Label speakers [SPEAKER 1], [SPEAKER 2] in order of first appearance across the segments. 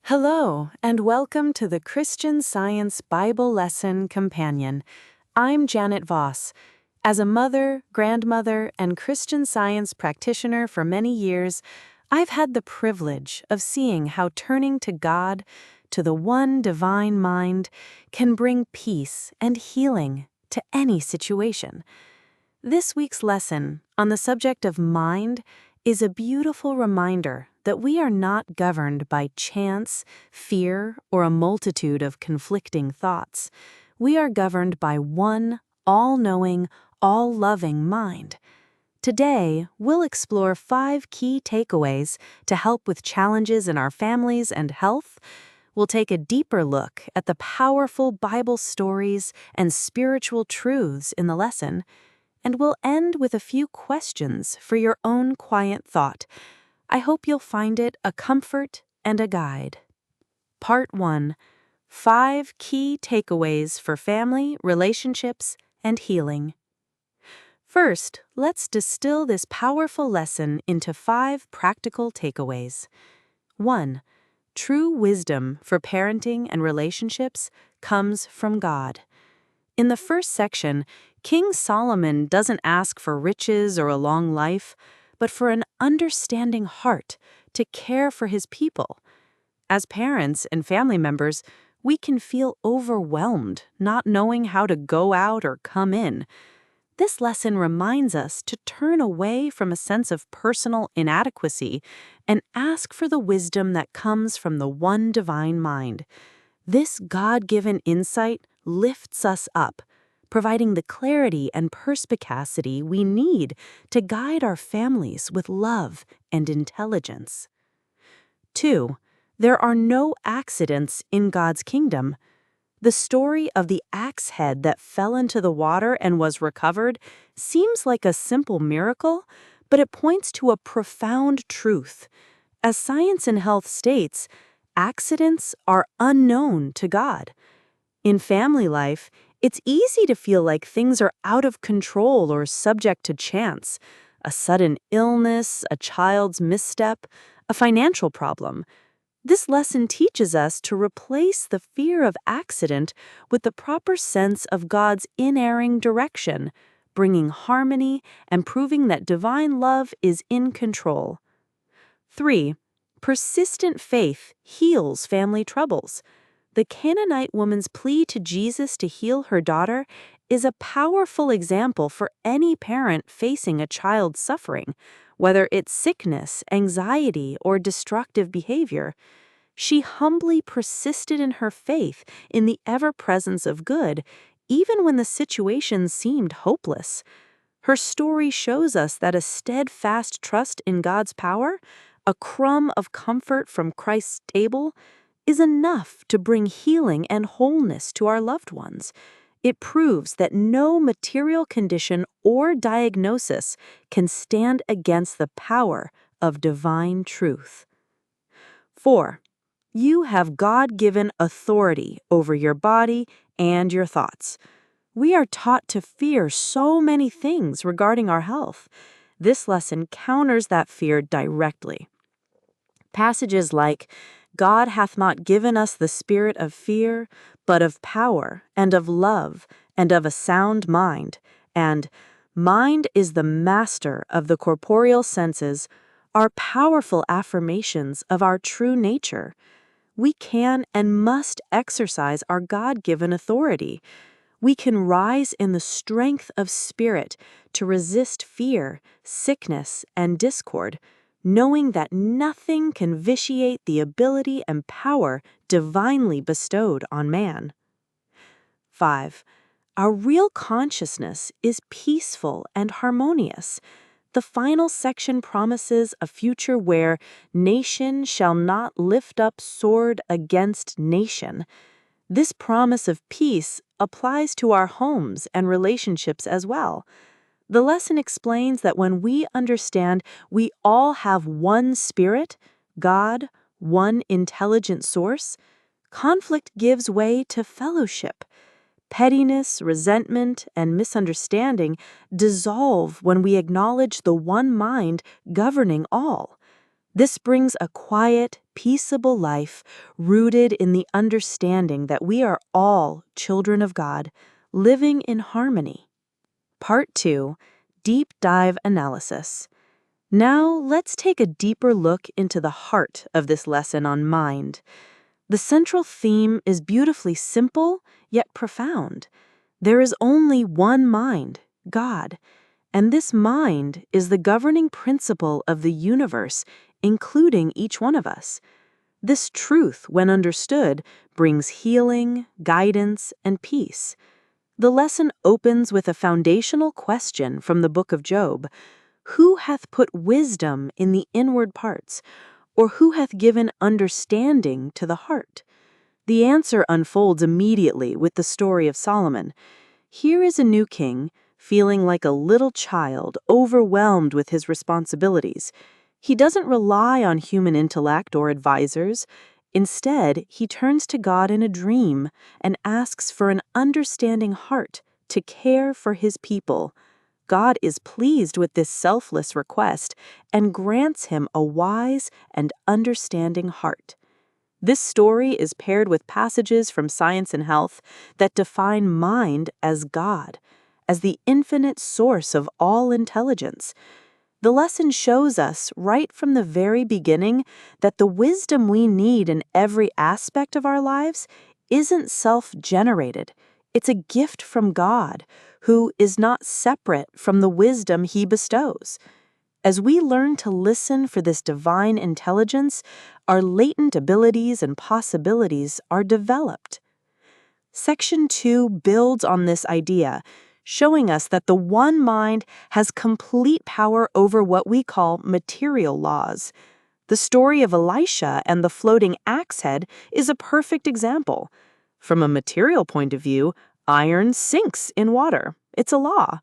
[SPEAKER 1] Hello, and welcome to the Christian Science Bible Lesson Companion. I'm Janet Voss. As a mother, grandmother, and Christian Science practitioner for many years, I've had the privilege of seeing how turning to God, to the one divine mind, can bring peace and healing to any situation. This week's lesson on the subject of mind is a beautiful reminder that we are not governed by chance, fear, or a multitude of conflicting thoughts. We are governed by one all-knowing, all-loving mind. Today, we'll explore 5 key takeaways to help with challenges in our families and health. We'll take a deeper look at the powerful Bible stories and spiritual truths in the lesson, and we'll end with a few questions for your own quiet thought. I hope you'll find it a comfort and a guide. Part 1. 5 key takeaways for family, relationships, and healing. First, let's distill this powerful lesson into 5 practical takeaways. 1. True wisdom for parenting and relationships comes from God. In the first section, King Solomon doesn't ask for riches or a long life, but for an understanding heart to care for his people. As parents and family members, we can feel overwhelmed, not knowing how to go out or come in. This lesson reminds us to turn away from a sense of personal inadequacy and ask for the wisdom that comes from the one divine mind. This God-given insight lifts us up, providing the clarity and perspicacity we need to guide our families with love and intelligence. 2. There are no accidents in God's kingdom. The story of the axe head that fell into the water and was recovered seems like a simple miracle, but it points to a profound truth. As Science and Health states, accidents are unknown to God. In family life, it's easy to feel like things are out of control or subject to chance. A sudden illness, a child's misstep, a financial problem. This lesson teaches us to replace the fear of accident with the proper sense of God's unerring direction, bringing harmony and proving that divine love is in control. 3. Persistent faith heals family troubles. The Canaanite woman's plea to Jesus to heal her daughter is a powerful example for any parent facing a child suffering, whether it's sickness, anxiety, or destructive behavior. She humbly persisted in her faith in the ever-presence of good, even when the situation seemed hopeless. Her story shows us that a steadfast trust in God's power, a crumb of comfort from Christ's table, is enough to bring healing and wholeness to our loved ones. It proves that no material condition or diagnosis can stand against the power of divine truth. 4. You have God-given authority over your body and your thoughts. We are taught to fear so many things regarding our health. This lesson counters that fear directly. Passages like, God hath not given us the spirit of fear, but of power, and of love, and of a sound mind, and mind is the master of the corporeal senses, are powerful affirmations of our true nature. We can and must exercise our God-given authority. We can rise in the strength of spirit to resist fear, sickness, and discord, knowing that nothing can vitiate the ability and power divinely bestowed on man. 5. Our real consciousness is peaceful and harmonious. The final section promises a future where nation shall not lift up sword against nation. This promise of peace applies to our homes and relationships as well. The lesson explains that when we understand we all have one spirit, God, one intelligent source, conflict gives way to fellowship. Pettiness, resentment, and misunderstanding dissolve when we acknowledge the one mind governing all. This brings a quiet, peaceable life rooted in the understanding that we are all children of God, living in harmony. Part 2, Deep Dive Analysis. Now, let's take a deeper look into the heart of this lesson on mind. The central theme is beautifully simple, yet profound. There is only one mind, God, and this mind is the governing principle of the universe, including each one of us. This truth, when understood, brings healing, guidance, and peace. The lesson opens with a foundational question from the book of Job. Who hath put wisdom in the inward parts, or who hath given understanding to the heart? The answer unfolds immediately with the story of Solomon. Here is a new king, feeling like a little child, overwhelmed with his responsibilities. He doesn't rely on human intellect or advisors. Instead, he turns to God in a dream and asks for an understanding heart to care for his people. God is pleased with this selfless request and grants him a wise and understanding heart. This story is paired with passages from Science and Health that define mind as God, as the infinite source of all intelligence. The lesson shows us right from the very beginning that the wisdom we need in every aspect of our lives isn't self-generated. It's a gift from God, who is not separate from the wisdom he bestows. As we learn to listen for this divine intelligence, our latent abilities and possibilities are developed. Section 2 builds on this idea, showing us that the one mind has complete power over what we call material laws. The story of Elisha and the floating axe head is a perfect example. From a material point of view, iron sinks in water. It's a law.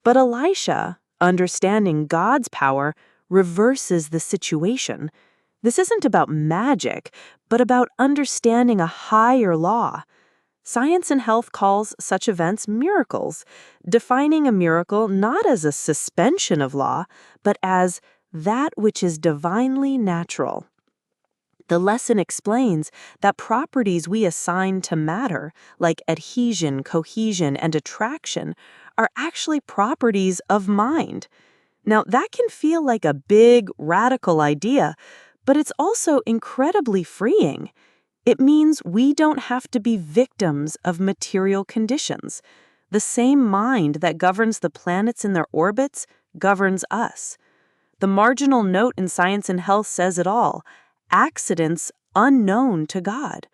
[SPEAKER 1] But Elisha, understanding God's power, reverses the situation. This isn't about magic, but about understanding a higher law. Science and Health calls such events miracles, defining a miracle not as a suspension of law, but as that which is divinely natural. The lesson explains that properties we assign to matter, like adhesion, cohesion, and attraction, are actually properties of mind. Now, that can feel like a big, radical idea, but it's also incredibly freeing. It means we don't have to be victims of material conditions. The same mind that governs the planets in their orbits governs us. The marginal note in Science and Health says it all: accidents unknown to God.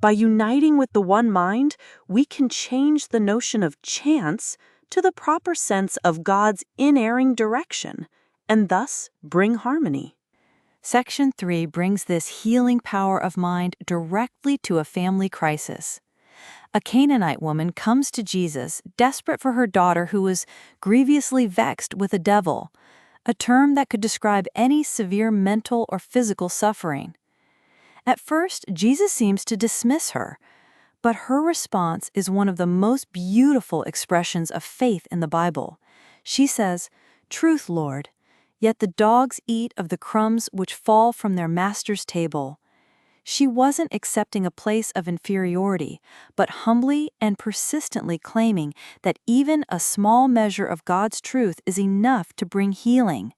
[SPEAKER 1] By uniting with the one mind, we can change the notion of chance to the proper sense of God's inerring direction, and thus bring harmony.
[SPEAKER 2] Section 3 brings this healing power of mind directly to a family crisis. A Canaanite woman comes to Jesus, desperate for her daughter who was grievously vexed with a devil, a term that could describe any severe mental or physical suffering. At first, Jesus seems to dismiss her, but her response is one of the most beautiful expressions of faith in the Bible. She says, "Truth, Lord, yet the dogs eat of the crumbs which fall from their master's table." She wasn't accepting a place of inferiority, but humbly and persistently claiming that even a small measure of God's truth is enough to bring healing.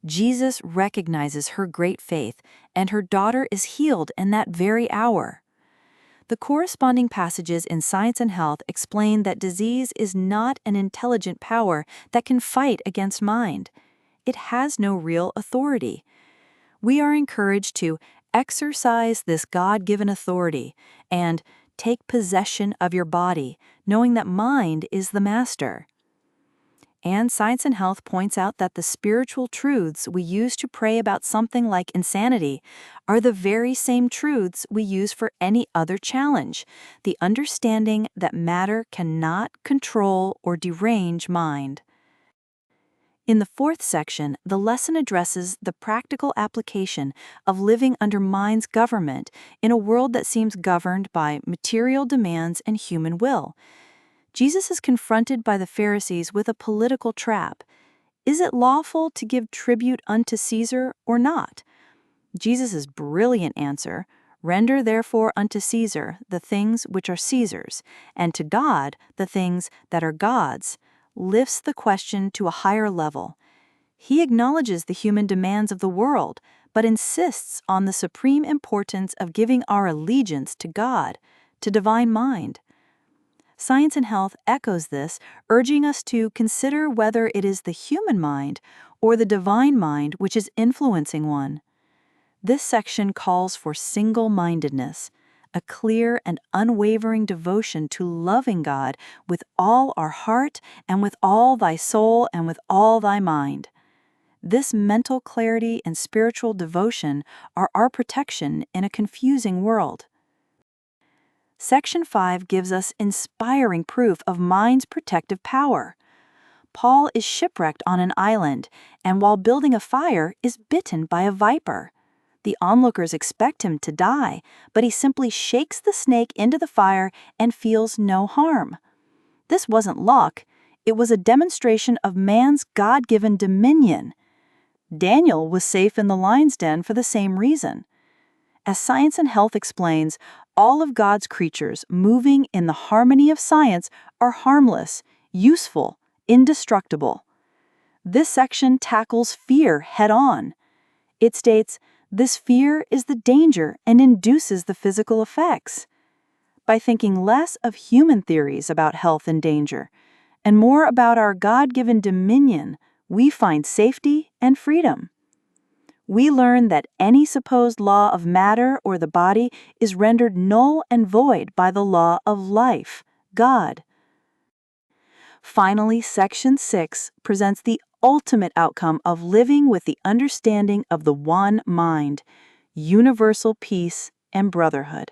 [SPEAKER 2] Jesus recognizes her great faith, and her daughter is healed in that very hour. The corresponding passages in Science and Health explain that disease is not an intelligent power that can fight against mind. It has no real authority. We are encouraged to exercise this God-given authority and take possession of your body, knowing that mind is the master. And Science and Health points out that the spiritual truths we use to pray about something like insanity are the very same truths we use for any other challenge, the understanding that matter cannot control or derange mind. In the fourth section, the lesson addresses the practical application of living under mind's government in a world that seems governed by material demands and human will. Jesus is confronted by the Pharisees with a political trap. Is it lawful to give tribute unto Caesar or not? Jesus' brilliant answer, "Render therefore unto Caesar the things which are Caesar's, and to God the things that are God's," lifts the question to a higher level. He acknowledges the human demands of the world, but insists on the supreme importance of giving our allegiance to God, to divine mind. Science and Health echoes this, urging us to consider whether it is the human mind or the divine mind which is influencing one. This section calls for single-mindedness, a clear and unwavering devotion to loving God with all our heart and with all thy soul and with all thy mind. This mental clarity and spiritual devotion are our protection in a confusing world. Section 5 gives us inspiring proof of mind's protective power. Paul is shipwrecked on an island, and while building a fire, is bitten by a viper. The onlookers expect him to die, but he simply shakes the snake into the fire and feels no harm. This wasn't luck, it was a demonstration of man's God-given dominion. Daniel was safe in the lion's den for the same reason. As Science and Health explains, all of God's creatures moving in the harmony of science are harmless, useful, indestructible. This section tackles fear head-on. It states, "This fear is the danger and induces the physical effects." By thinking less of human theories about health and danger, and more about our God-given dominion, we find safety and freedom. We learn that any supposed law of matter or the body is rendered null and void by the law of life, God. Finally, Section 6 presents the ultimate outcome of living with the understanding of the one mind, universal peace and brotherhood.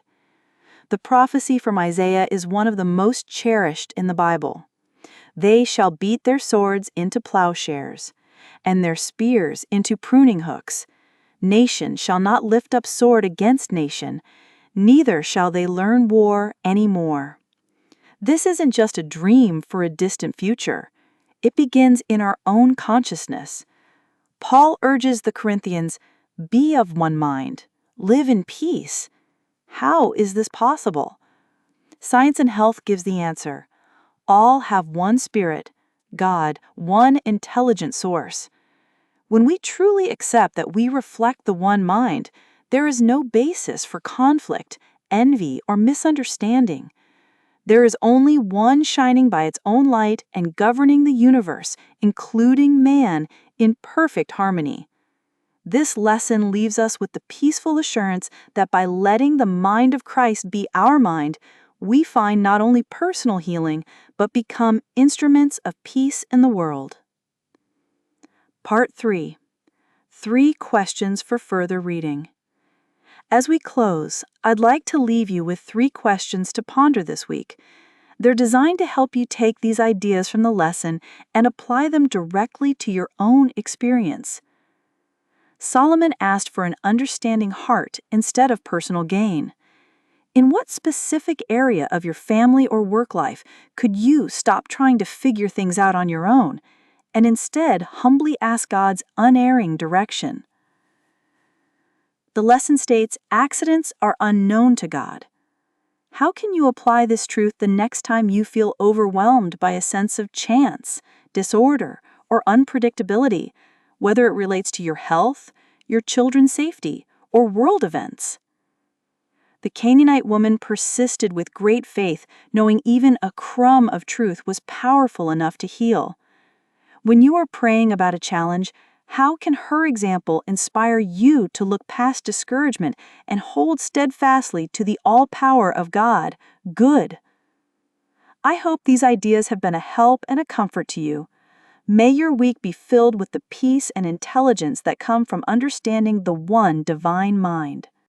[SPEAKER 2] The prophecy from Isaiah is one of the most cherished in the Bible. "They shall beat their swords into plowshares, and their spears into pruning hooks. Nation shall not lift up sword against nation, neither shall they learn war any more." This isn't just a dream for a distant future. It begins in our own consciousness. Paul urges the Corinthians, "Be of one mind, live in peace." How is this possible? Science and Health gives the answer. All have one spirit, God, one intelligent source. When we truly accept that we reflect the one mind, there is no basis for conflict, envy, or misunderstanding. There is only one shining by its own light and governing the universe, including man, in perfect harmony. This lesson leaves us with the peaceful assurance that by letting the mind of Christ be our mind, we find not only personal healing, but become instruments of peace in the world. Part 3. 3 questions for further reading. As we close, I'd like to leave you with 3 questions to ponder this week. They're designed to help you take these ideas from the lesson and apply them directly to your own experience. Solomon asked for an understanding heart instead of personal gain. In what specific area of your family or work life could you stop trying to figure things out on your own and instead humbly ask God's unerring direction? The lesson states accidents are unknown to God. How can you apply this truth the next time you feel overwhelmed by a sense of chance, disorder, or unpredictability, whether it relates to your health, your children's safety, or world events? The Canaanite woman persisted with great faith, knowing even a crumb of truth was powerful enough to heal. When you are praying about a challenge, how can her example inspire you to look past discouragement and hold steadfastly to the all-power of God, good? I hope these ideas have been a help and a comfort to you. May your week be filled with the peace and intelligence that come from understanding the one divine mind.